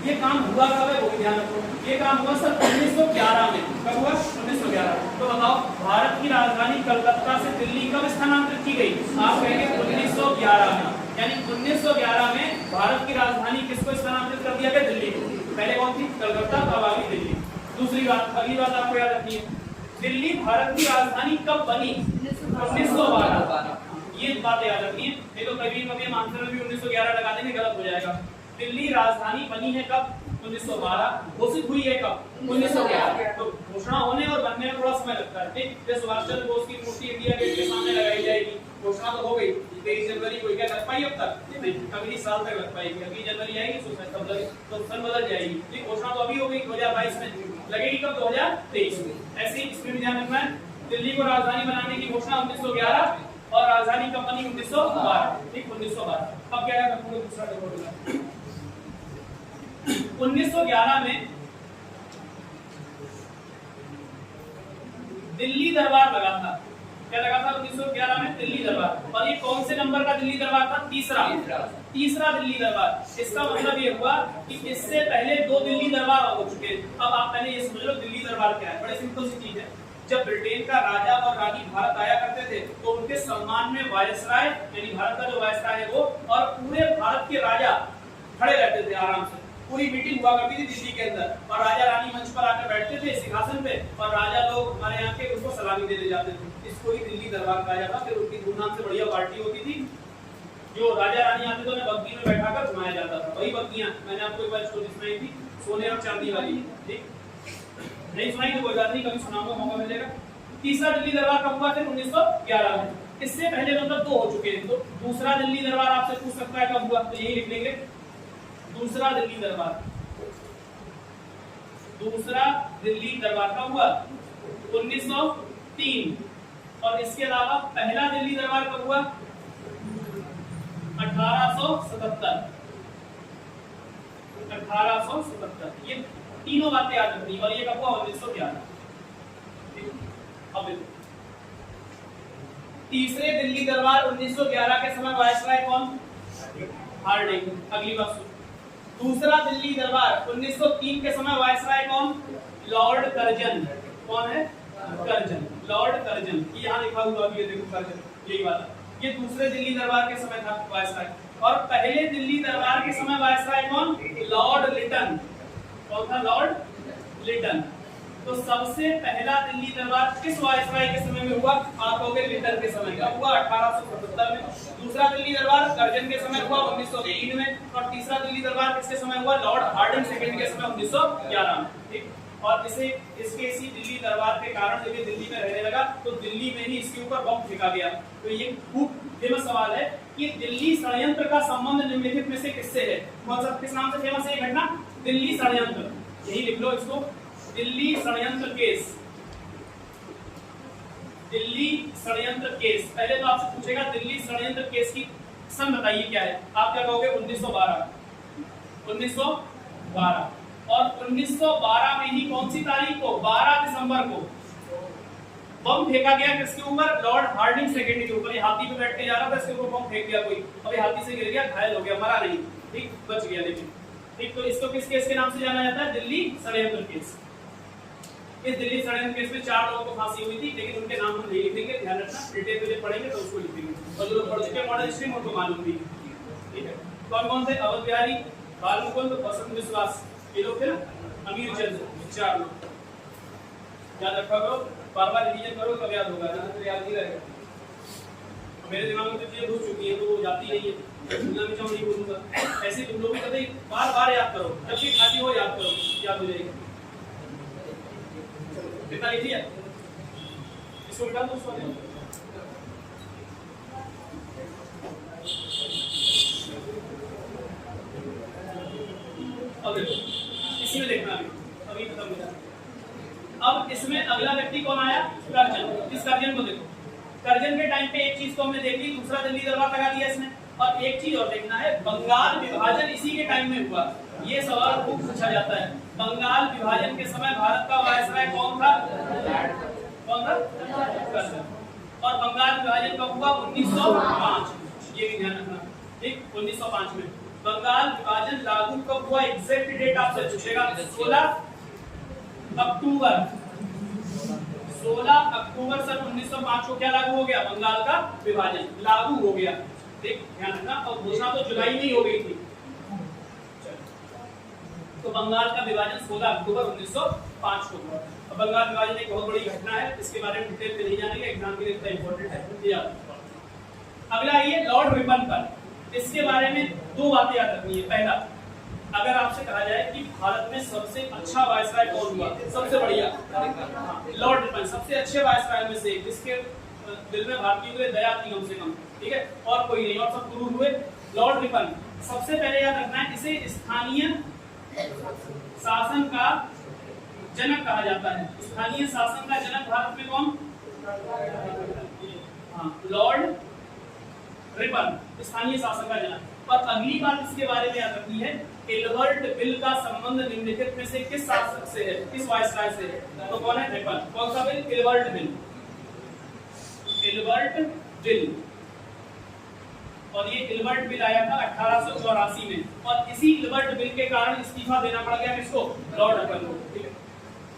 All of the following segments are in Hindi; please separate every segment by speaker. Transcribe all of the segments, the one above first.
Speaker 1: ये काम हुआ कब है वो भी ध्यान रखो। ये काम हुआ सर 1911 में। कब हुआ? 1911। तो बताओ भारत की राजधानी कलकत्ता से दिल्ली कब स्थानांतरित की गई? आप कहेंगे 1911 में। यानी 1911 में भारत की राजधानी किसको स्थानांतरित कर दिया गया? दिल्ली को। पहले कौन थी? कलकत्ता, अब आ गई दिल्ली। दूसरी बात, अगली बात आपको याद रखनी है, दिल्ली भारत की राजधानी कब बनी? 1912। ये बात याद रखनी है, नहीं तो कभी कभी हम आंसर में भी 1911 लगा देंगे, गलत हो जाएगा। दिल्ली राजधानी बनी है कब? 1912। घोषित हुई है कब? 1911। तो घोषणा होने और बनने में थोड़ा समय लगता है। ठीक, जैसे सुभाष चंद्र बोस की मूर्ति इंडिया गेट के सामने लगाई जाएगी, घोषणा तो हो गई 23 जनवरी को, क्या लग पाई अब तक? नहीं, अगली साल तक लग पाएगी। अगली जनवरी आएगी तो सन बदल जाएगी। ठीक, घोषणा तो अभी हो गई 2022 में, लगेगी कब? 2023 में। ऐसे ही इसमें भी ध्यान रखना है, दिल्ली को राजधानी बनाने की घोषणा 1911 और राजधानी कब बनी? 1912। ठीक, 1912। अब क्या है, दूसरा देखो 1911 में दिल्ली दरबार लगा था। क्या लगा था 1911 में? दिल्ली दरबार। और ये कौन से नंबर का दिल्ली दरबार था? तीसरा दिल्ली दरबार। इसका मतलब ये हुआ कि इससे पहले 2 दिल्ली दरबार हो चुके। अब आप पहले ये समझ लो दिल्ली दरबार क्या है। बड़े सिंपल सी चीज है, जब ब्रिटेन का राजा और रानी भारत आया करते थे तो उनके सम्मान में वायसराय, यानी भारत का जो वायसराय है वो, और पूरे भारत के राजा खड़े रहते थे आराम से। पूरी मीटिंग हुआ करती थी दिल्ली के अंदर, और राजा रानी मंच पर आकर बैठते थे सिंहासन पे, और राजा लोग हमारे यहाँ के उसको सलामी देने जाते थे। इसको ही दिल्ली दरबार कहा जाता। फिर उनकी धूमधाम से बढ़िया पार्टी होती थी, जो राजा रानी आते थे उन्हें बग्गी में बैठाकर घुमाया जाता था। वही बग्गियां मैंने आपको एक बार स्टोरी सुनाई थी, सोने और चांदी वाली। ठीक, नहीं सुनाई तो कोई बात नहीं, कभी सुनाऊंगा, मौका मिलेगा। तीसरा दिल्ली दरबार कब हुआ? फिर 1911 में। इससे पहले मतलब 2 हो चुके हैं। तो दूसरा दिल्ली दरबार आपसे पूछ सकता है कब हुआ, तो यही लिख लेंगे, दूसरा दिल्ली दरबार। दूसरा दिल्ली दरबार कब हुआ? 1903। और इसके अलावा पहला दिल्ली दरबार कब हुआ? 1877। 1877। ये तीनों बातें याद रखनी। और ये कब हुआ? 1911। अब देखो, तीसरे दिल्ली दरबार 1911 के समय वायसराय कौन? हार्डिंग। अगली बात सुनो, दूसरा दिल्ली दरबार 1903 के समय वायसराय कौन? Lord Curzon. कौन है? Curzon, Lord Curzon. यहाँ लिखा हुआ अभी, ये देखो कर्जन, यही वाला। ये दूसरे दिल्ली दरबार के समय था वायसराय। और पहले दिल्ली दरबार के समय वायसराय कौन? लॉर्ड लिटन। कौन था? लॉर्ड लिटन। तो सबसे पहला दिल्ली दरबार किस वायसराय के समय में हुआ? आप कहोगे लिटन के समय। कब हुआ? 1877 में। दूसरा दिल्ली दरबार कर्जन के समय हुआ 1903 में। और तीसरा दिल्ली दरबार किसके समय हुआ? लॉर्ड हार्डिंग सेकंड के समय 1911 में। ठीक, और इसके इसी दिल्ली दरबार के कारण जब ये दिल्ली में रहने लगा तो दिल्ली में ही इसके ऊपर बम फेंका गया। तो ये खूब फेमस सवाल है कि दिल्ली षड्यंत्र का संबंध निम्नलिखित में से किससे है? कौन सा, किस नाम से फेमस है ये घटना? दिल्ली षड्यंत्र। यही लिख लो इसको, दिल्ली षड्यंत्र केस। दिल्ली षड्यंत्र केस। पहले तो आपसे पूछेगा दिल्ली षड्यंत्र केस की सन बताइए क्या है। आप क्या कहोगे? 1912। 1912। और 1912 में ही कौन सी तारीख को? 12 दिसंबर को बम फेंका गया किसके ऊपर? लॉर्ड हार्डिंग सेकंड के ऊपर। हाथी पे बैठ के जा रहा था, इसके ऊपर बम फेंक दिया कोई, अभी हाथी से गिर गया, घायल हो गया, मरा नहीं। ठीक, बच गया लेकिन। ठीक, तो इसको किस केस के नाम से जाना जाता है? दिल्ली षड्यंत्र केस। इस दिल्ली षड्यंत्र केस में 4 लोगों को फांसी हुई थी, लेकिन उनके नाम हम नहीं लिखेंगे, ध्यान रखना। डिटेल में जब पढ़ेंगे तो उसको लिखेंगे, और जो पढ़ चुके मॉडल हिस्ट्री में उनको मालूम थी। ठीक है, कौन कौन थे? अवध बिहारी, बाल मुकुंद, वसंत विश्वास, ये लोग थे ना। अमीर चंद, 4 लोग। याद रखा करो, बार-बार रिवीजन करो, तब याद होगा, नहीं तो याद नहीं रहेगा। मेरे दिमाग में तो चीजें घुस चुकी है तो वो जाती नहीं है, सुनना भी चाहूँ नहीं बोलूंगा। ऐसे तुम लोग भी कभी बार-बार याद करो, जब भी खाती हो याद करो, याद हो जाएगी। कितना लिख लिया? इसको मिटा दो, उसको अब देखो, इसमें देखना अभी खत्म हो जाए। अब इसमें अगला व्यक्ति कौन आया? कर्जन। इस कर्जन को देखो, कर्जन के टाइम पे एक चीज तो हमने देख ली, दूसरा दिल्ली दरबार लगा दिया इसने। और एक चीज और देखना है, बंगाल विभाजन इसी के टाइम में हुआ। ये सवाल खूब पूछा जाता है। बंगाल विभाजन के समय भारत का वायसराय कौन था? कौन था? कर्जन। और बंगाल विभाजन कब हुआ? 1905। ये भी ध्यान रखना। ठीक, 1905 में। बंगाल विभाजन लागू कब हुआ, एग्जैक्ट डेट आपसे पूछेगा। 16 अक्टूबर 16 अक्टूबर सन 1905 को क्या लागू हो गया, बंगाल का विभाजन लागू हो गया। देख ध्यान रखना, और घोषणा तो जुलाई में ही हो गई थी। तो बंगाल का विभाजन 16 अक्टूबर 1905 को हुआ। अब बंगाल विभाजन एक बहुत बड़ी घटना है, इसके बारे में डिटेल में नहीं जानेंगे, एग्जाम के लिए इतना इंपॉर्टेंट है। अगला ये लॉर्ड रिपन पर, इसके बारे में दो बातें याद रखनी है। पहला, अगर आपसे कहा जाए कि भारत में सबसे अच्छा वायसराय कौन हुआ, सबसे बढ़िया, लॉर्ड रिपन सबसे अच्छे वायसराय में से, जिसके दिल में भारतीयों के दया थी कम से कम, ठीक है, और कोई नहीं, और सब क्रूर हुए। लॉर्ड रिपन सबसे पहले याद रखना है, इसे स्थानीय शासन का जनक कहा जाता है। स्थानीय शासन का जनक भारत में कौन, लॉर्ड रिपन स्थानीय शासन का जनक। और अगली बात इसके बारे में याद रखनी है, एल्बर्ट बिल का संबंध निम्नलिखित में से किस शासक से है, किस वायसराय से है, तो कौन है, रिपन। कौन सा bill, Albert bill, Albert bill. और ये एल्बर्ट बिल आया था 1884 में, और इसी एल्बर्ट बिल के कारण इस्तीफा देना पड़ गया किसको, लॉर्ड रिपन को, ठीक है।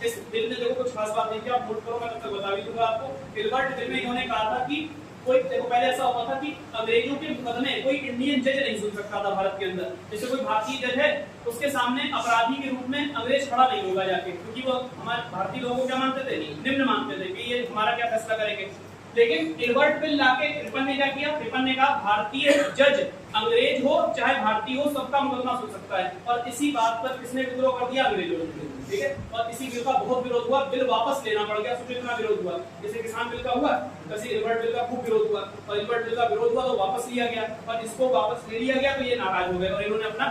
Speaker 1: इस बिल में देखो कुछ खास बात नहीं थी, आप नोट करो, मैं तब तक बता भी दूंगा आपको। एल्बर्ट बिल में इन्होंने कहा था कि कोई, देखो पहले ऐसा होता था कि अंग्रेजों के मुकदमे कोई इंडियन जज नहीं सुन सकता था भारत के अंदर। जैसे कोई भारतीय जज है, उसके सामने अपराधी के रूप में अंग्रेज खड़ा नहीं होगा जाके, क्योंकि वो हमारे भारतीय लोगों को क्या मानते थे, निम्न मानते थे कि ये हमारा क्या फैसला करेंगे। लेकिन एल्बर्ट बिल लाके रिपन ने क्या किया, रिपन ने कहा भारतीय जज अंग्रेज हो चाहे भारतीय हो, सबका मुकदमा सुन सकता है। और इसी बात पर किसने विद्रोह कर दिया, अंग्रेजों ने, ठीक है। और इसी बिल का बहुत विरोध हुआ, बिल वापस लेना पड़ गया, सोचो इतना विरोध हुआ। जैसे किसान बिल का हुआ, वैसे एल्बर्ट बिल का खूब विरोध हुआ, और एल्बर्ट बिल का विरोध हुआ तो वापस लिया गया, और इसको वापस ले लिया गया तो ये नाराज हो गए और इन्होंने अपना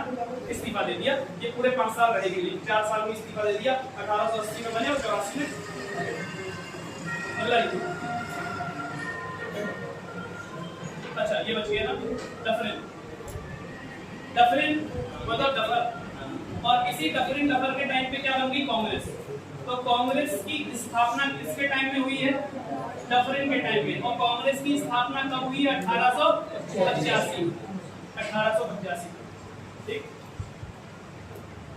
Speaker 1: इस्तीफा दे दिया। ये पूरे 5 साल रहेगी नहीं, 4 साल में इस्तीफा दे दिया। 1880 में बने और 84 में अगला लिखो। अच्छा ये बच गया ना, डफरिन, डफरिन मतलब डफर। और इसी डफरिन डफर के टाइम पे क्या बन गई, कांग्रेस। तो कांग्रेस की स्थापना किसके टाइम में हुई है, डफरिन के टाइम में। और कांग्रेस की स्थापना कब हुई, 1885, 1885, ठीक।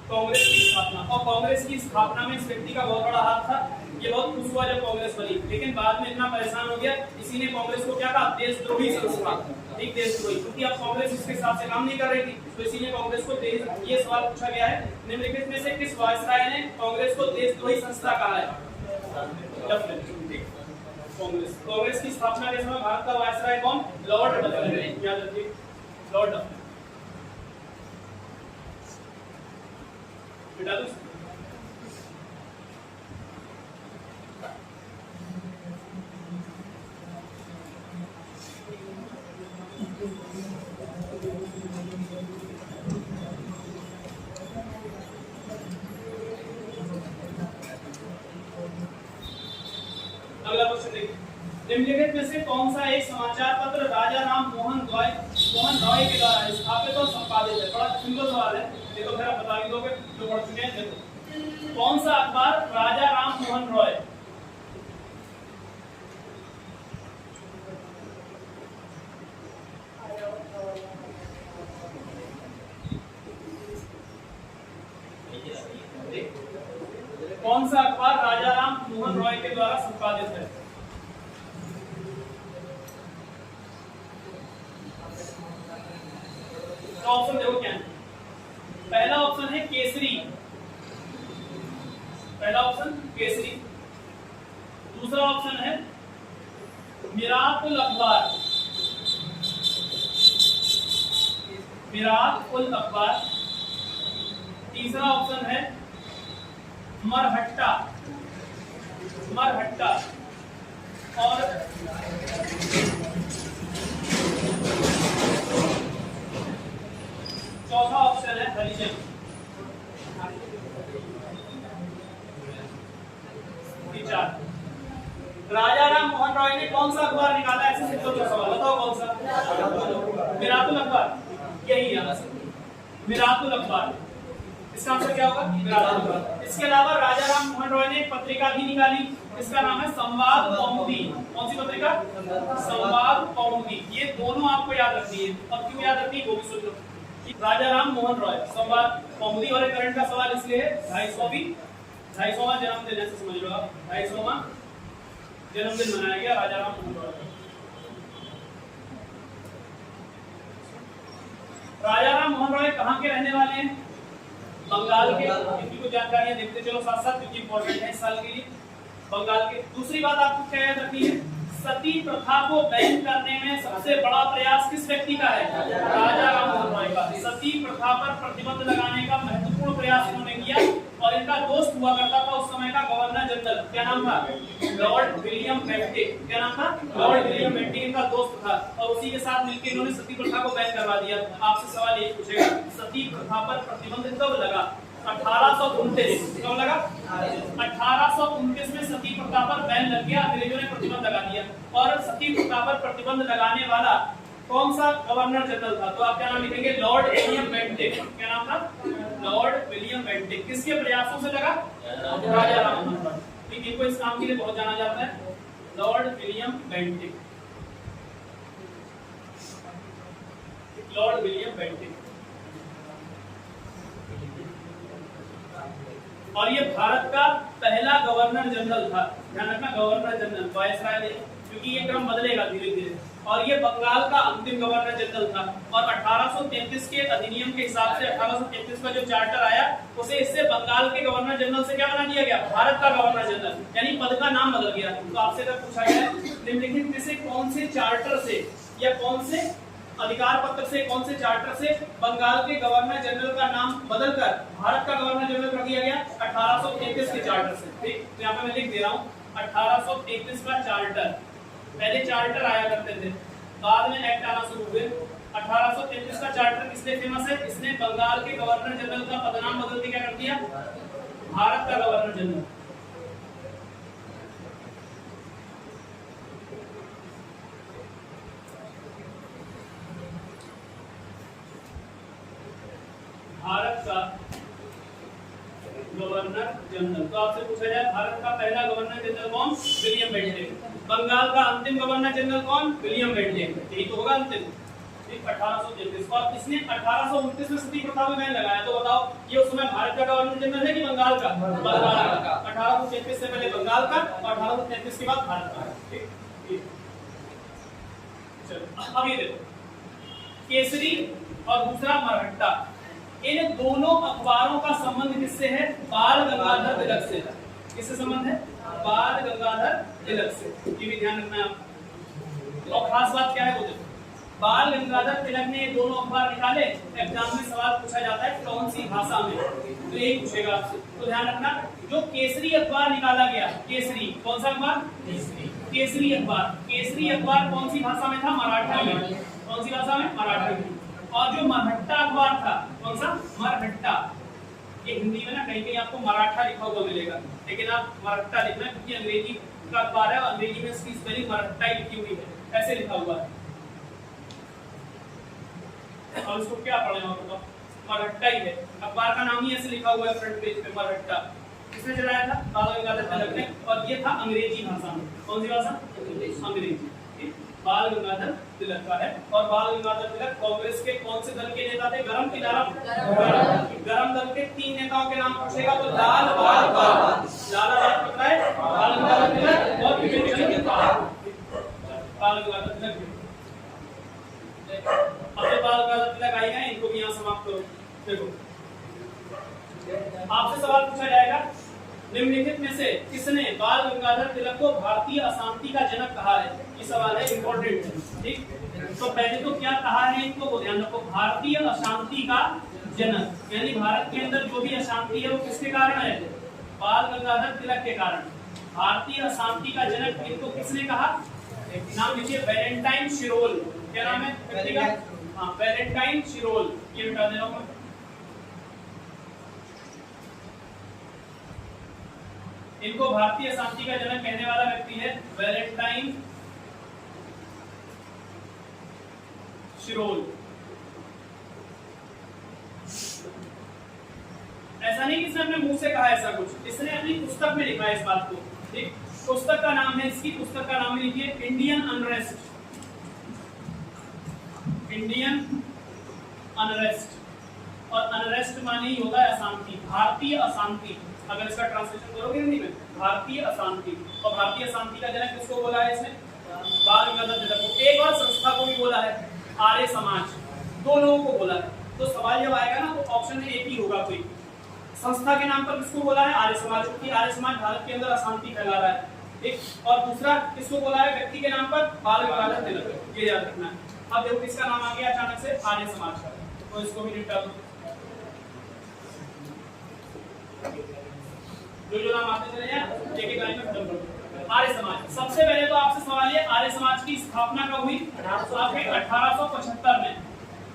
Speaker 1: कांग्रेस की स्थापना, और कांग्रेस की स्थापना में इस व्यक्ति का बहुत बड़ा हाथ था। ये बहुत खुश हुआ जब कांग्रेस बनी, लेकिन बाद में इतना परेशान हो गया, इसी ने कांग्रेस को क्या कहा, देशद्रोही संस्था, एक देशद्रोही, क्योंकि अब कांग्रेस इसके हिसाब से काम नहीं कर रही थी, तो इसी ने कांग्रेस को देश। ये सवाल पूछा गया है, निम्नलिखित में से किस वायसराय ने कांग्रेस को देशद्रोही संस्था कहा है, कांग्रेस। कांग्रेस की स्थापना के समय भारत का वायसराय कौन, लॉर्ड डफरिन, याद रखिए, लॉर्ड डफरिन। बेटा अगला क्वेश्चन देखिए, निम्नलिखित में से कौन सा एक समाचार पत्र राजा राम मोहन रॉय के द्वारा स्थापित और संपादित है। बड़ा सिंपल सवाल है, ये तो मेरा बता ही दोगे जो पढ़ चुके हैं। देखो कौन सा अखबार राजा राम मोहन रॉय, कौन सा अखबार राजा राम मोहन रॉय के द्वारा संपादित है। तो ऑप्शन देखो क्या है। पहला ऑप्शन है केसरी, पहला ऑप्शन केसरी। दूसरा ऑप्शन है मिरात उल अखबार, मिरात उल अखबार। तीसरा ऑप्शन है मरहट्टा, मरहट्टा। और चौथा ऑप्शन है हरिजन। राजा राम मोहन रॉय ने कौन सा अखबार निकाला, ऐसे सिंपल सा सवाल, बताओ कौन सा, मिरातुल अखबार, यही है मिरातुल अखबार। इसका आंसर क्या होगा, मिरातुल अखबार। इसके अलावा राजा राम मोहन रॉय ने एक पत्रिका भी निकाली, इसका नाम है संवाद कौमुदी। कौन सी पत्रिका, संवाद कौमुदी। ये दोनों आपको याद रखनी है, और क्यों याद रखनी है वो भी सोच लो। राजा राम मोहन रॉय, सवाल कॉमेडी और करंट का सवाल इसलिए है 250वां जन्मदिन, ऐसे समझ लो आप, 250वां जन्मदिन मनाया गया राजा राम मोहन रॉय। राजा राम मोहन रॉय कहाँ के रहने वाले हैं? बंगाल के। इनकी कुछ जानकारियां देखते चलो साथ साथ, क्योंकि इंपॉर्टेंट है इस साल के लिए। बंगाल के। दूसरी बात आपको क्या याद रखनी है, सती प्रथा को बैन करने में सबसे बड़ा प्रयास किस व्यक्ति का है? राजा राम मोहन रॉय का। सती प्रथा पर प्रतिबंध लगाने का महत्वपूर्ण प्रयास इन्होंने किया, और इनका दोस्त हुआ करता था उस समय का गवर्नर जनरल, क्या नाम था? Lord William Bentinck. क्या नाम था? लॉर्ड विलियम बेंटिक इनका दोस्त था, और उसी के साथ मिलकर इन्होंने सती प्रथा को बैन करवा दिया। आपसे सवाल ये पूछेगा, सती प्रथा पर प्रतिबंध कब लगा? 1829। कब लगा? 1829 में सती प्रथा पर बैन लग गया, अंग्रेजों ने प्रतिबंध लगा दिया। और सती प्रथा पर प्रतिबंध लगाने वाला कौन सा गवर्नर जनरल था? तो आप क्या नाम लिखेंगे? Lord William Bentinck. क्या नाम था? Lord William Bentinck. किसके प्रयासों से लगा? राजा राम मोहन रॉय। ठीक, इनको इस काम के लिए बहुत जाना जाता है, Lord William Bentinck. Lord William Bentinck. और ये भारत का पहला गवर्नर जनरल था, ध्यान रखना, गवर्नर जनरल, वायसराय नहीं, क्योंकि ये क्रम बदलेगा धीरे धीरे। और ये बंगाल का अंतिम गवर्नर जनरल था, और 1833 के अधिनियम के हिसाब से 1833 का जो चार्टर आया, उसे इससे बंगाल के गवर्नर जनरल से क्या बना दिया गया? भारत का गवर्नर जनरल, यानी पद का नाम बदल गया। तो आपसे अगर पूछा जाए निम्नलिखित में से कौन से चार्टर से या कौन से अधिकार पत्र से, कौन से चार्टर से बंगाल के गवर्नर जनरल का नाम बदलकर भारत का गवर्नर जनरल कर दिया गया? 1833 के चार्टर से। ठीक, तो यहाँ पे मैं लिख दे रहा हूँ 1833 का चार्टर। पहले चार्टर आया करते थे, बाद में एक्ट आना शुरू हुए। 1833 का चार्टर किसलिए फेमस है? इसने बंगाल के गवर्नर जनरल का पदनाम बदल के क्या कर दिया? भारत का गवर्नर जनरल। भारत का गवर्नर जनरल। तो आपसे पूछा जाए भारत का पहला गवर्नर जनरल कौन? William Bentinck. बंगाल का अंतिम गवर्नर जनरल कौन? William Bentinck. यही तो होगा अंतिम। ठीक, 1833। और इसने 1829 में सती प्रथा में बैन लगाया। तो बताओ ये उस समय भारत का गवर्नर जनरल है कि बंगाल का? बंगाल का। 1833 से पहले बंगाल का, और 1833 के बाद भारत का। ठीक, चलो अब ये देखो, केसरी और दूसरा मरहट्टा, इन दोनों अखबारों का संबंध किससे है? बाल गंगाधर तिलक से। किससे संबंध है? बाल गंगाधर तिलक से। ये भी ध्यान रखना है आप। और खास बात क्या है वो देखो, बाल गंगाधर तिलक ने ये दोनों अखबार निकाले। एग्जाम में सवाल पूछा जाता है कौन सी भाषा में, तो यही पूछेगा आपसे। तो ध्यान रखना, जो केसरी अखबार निकाला गया, केसरी, कौन सा अखबार? केसरी अखबार। केसरी अखबार कौन सी भाषा में था? मराठी में। कौन सी भाषा में? मराठी में। और जो मरहट्टा अखबार था, कौन सा? मरहट्टा। ये हिंदी में ना कहीं कहीं आपको मराठा लिखा हुआ मिलेगा, लेकिन आप मरहट्टा लिखना, क्योंकि अंग्रेजी का अखबार है और अंग्रेजी में इसकी स्पेलिंग मरहट्टा ही लिखी हुई है, ऐसे लिखा हुआ है। और इसको क्या पढ़े होगा? मरहट्टा ही है, अखबार का नाम ही ऐसे लिखा हुआ है फ्रंट पेज पे, मरहट्टा। किसने चलाया था? बाल गंगाधर तिलक ने, और ये था अंग्रेजी भाषा में। कौन सी भाषा? अंग्रेजी। बाल गंगाधर तिलक का है। और बाल गंगाधर तिलक कांग्रेस के कौन से दल के नेता थे? गरम की नरम? गरम दल के 3 नेताओं के नाम पूछेगा तो लाल बाल पाल, लाला लाजपत राय, बाल गंगाधर तिलक और बिपिन चंद्र पाल। बाल गंगाधर तिलक। अब बाल गंगाधर तिलक आएगा, इनको भी यहाँ समाप्त करो। देखो आपसे सवाल पूछा जाएगा, निम्नलिखित में से किसने बाल गंगाधर तिलक को भारतीय अशांति का जनक कहा है? ये सवाल है, इंपॉर्टेंट है। ठीक, तो पहले तो क्या कहा है इनको वो ध्यान रखो, भारतीय अशांति का जनक, यानी भारत के अंदर जो भी अशांति है वो किसके कारण है? बाल गंगाधर तिलक के कारण। भारतीय अशांति का जनक इनको किसने कहा? नाम लिखिए, वैलेंटाइन शिरोल। क्या नाम है व्यक्ति का? हाँ, वैलेंटाइन शिरोल। ये मिटा दे रहा हूं। इनको भारतीय शांति का जनक कहने वाला व्यक्ति है वैलेंटाइन शिरोल। ऐसा नहीं कि इसने अपने मुंह से कहा ऐसा कुछ, इसने अपनी पुस्तक में लिखा है इस बात को। ठीक, पुस्तक का नाम है, इसकी पुस्तक का नाम लिखिए इंडियन अनरेस्ट। Indian unrest. और अनरेस्ट माने ही होता है अशांति, भारतीय अशांति। अगर इसका ट्रांसलेशन करोगे हिंदी में, भारतीय अशांति। और भारतीय अशांति का जनक किसको बोला है इसने? बाल गंगाधर तिलक को। एक और संस्था को भी बोला है, आर्य समाज। दो लोगों को बोला है। तो सवाल जब आएगा ना तो ऑप्शन में एक ही होगा कोई। संस्था के नाम पर किसको बोला है? आर्य समाज, क्योंकि आर्य समाज भारत के अंदर अशांति फैला रहा है। एक और दूसरा किसको बोला है? व्यक्ति के नाम पर बाल गंगाधर तिलक, ये याद रखना है। अब देखो किसका नाम आ गया अचानक से? आर्य समाज का, तो इसको भी निपटा दो। जो नाम आते चले जाए एक एक लाइन में खत्म करो। आर्य समाज, सबसे पहले तो आपसे सवाल ये, आर्य समाज की स्थापना कब हुई? 1875 में,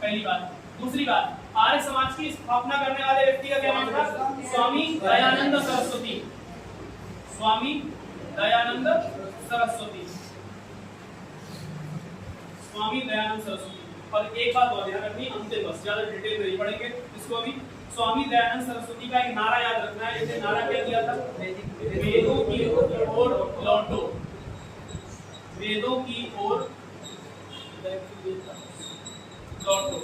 Speaker 1: पहली बात। दूसरी बात, आर्य समाज की स्थापना करने वाले व्यक्ति का क्या नाम था? स्वामी दयानंद सरस्वती। स्वामी दयानंद सरस्वती, स्वामी दयानंद सरस्वती। और एक बात और ध्यान रखनी, अंतिम बस, ज्यादा डिटेल में नहीं पढ़ेंगे इसको अभी। स्वामी दयानंद सरस्वती का एक नारा याद रखना है। जैसे नारा क्या दिया था? वेदों की ओर लौटो, वेदों की ओर लौटो,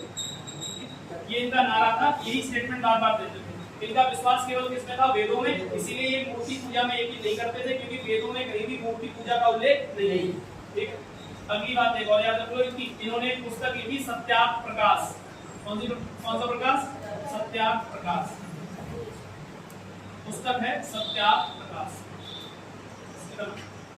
Speaker 1: ये इनका नारा था। यही स्टेटमेंट बार बार देते थे। इनका विश्वास केवल किसमें था? वेदों में। इसीलिए ये मूर्ति पूजा में एक ही नहीं करते थे, क्योंकि वेदों में कहीं भी मूर्ति पूजा का उल्लेख नहीं है। ठीक। अगली बात एक और याद रखो इनकी, इन्होंने एक पुस्तक लिखी सत्यार्थ प्रकाश। कौन सा प्रकाश? सत्यार्थ प्रकाश, पुस्तक है सत्यार्थ प्रकाश।